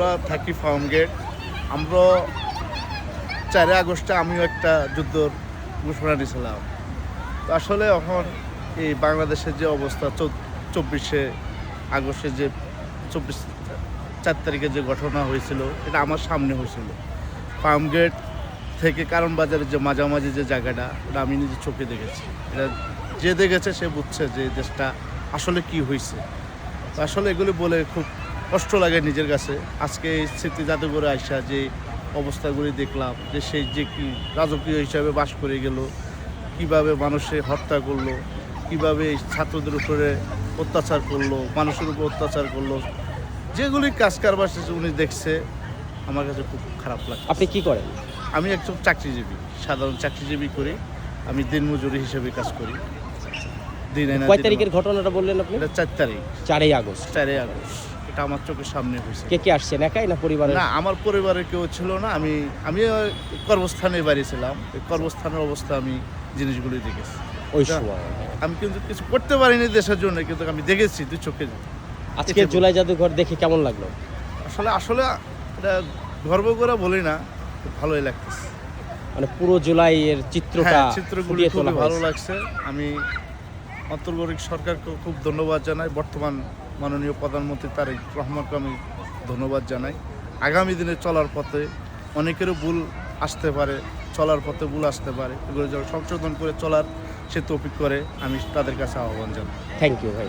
আমরা থাকি farm gate. আমরা 4 আগস্টে আমিও একটা যুদ্ধর ঘোষণা দিয়েছিলাম। তো আসলে এখন এই বাংলাদেশের যে অবস্থা 24শে আগস্টে যে 4 তারিখে যে ঘটনা হয়েছিল এটা আমার সামনে হয়েছিল। ফার্ম গেট থেকে কারণ বাজারের যে মাঝামাঝি যে জায়গাটা এটা আমি নিজের চোখে দেখেছি। এটা যে দেখেছে সে বুঝছে যে এই দেশটা আসলে কি হয়েছে। তো আসলে এগুলি বলে খুব কষ্ট লাগে নিজের কাছে। আজকে এই স্মৃতি জাদুঘরে আসা যে অবস্থাগুলি দেখলাম যে সেই যে কি রাজকীয় হিসাবে বাস করে গেল, কিভাবে মানুষে হত্যা করলো, কিভাবে ছাত্রদের উপরে অত্যাচার করলো, মানুষের উপর অত্যাচার করলো, যেগুলি কাজ কারবার উনি দেখছে আমার কাছে খুব খারাপ লাগে। আপনি কি করেন? আমি একজন চাকরিজীবী, সাধারণ চাকরিজীবী করি। আমি দিনমজুরি হিসেবে কাজ করি। কয় তারিখের ঘটনাটা বললেন আপনি? এটা 4 তারিখ, 4 আগস্ট। 4 আগস্ট। এটা আমার চোখের সামনে হয়েছে। কে কে আসছেন, একাই না পরিবারে? না, আমার পরিবারে কেউ ছিল না। আমি কর্মস্থানে বাড়ি ছিলাম। এই কর্মস্থানের অবস্থা আমি জিনিসগুলি দেখেছি। ওই সময় আমি কিন্তু কিছু করতে পারিনি দেশের জন্য, কিন্তু আমি দেখেছি দুই চোখে। আজকে জুলাই জাদুঘর দেখে কেমন লাগলো? আসলে এটা গর্ব করে বলি না, খুব ভালোই লাগতেছে। মানে পুরো জুলাইয়ের চিত্রটা চিত্রগুলি খুব ভালো লাগছে। আমি অন্তর্বর্তী সরকারকে খুব ধন্যবাদ জানাই। বর্তমান মাননীয় প্রধানমন্ত্রী তারেক রহমানকে আমি ধন্যবাদ জানাই। আগামী দিনে চলার পথে অনেকেরও ভুল আসতে পারে, চলার পথে ভুল আসতে পারে, এগুলো যেন সংশোধন করে চলার সে তৌফিক করে আমি তাদের কাছে আহ্বান জানাই। থ্যাংক ইউ ভাই।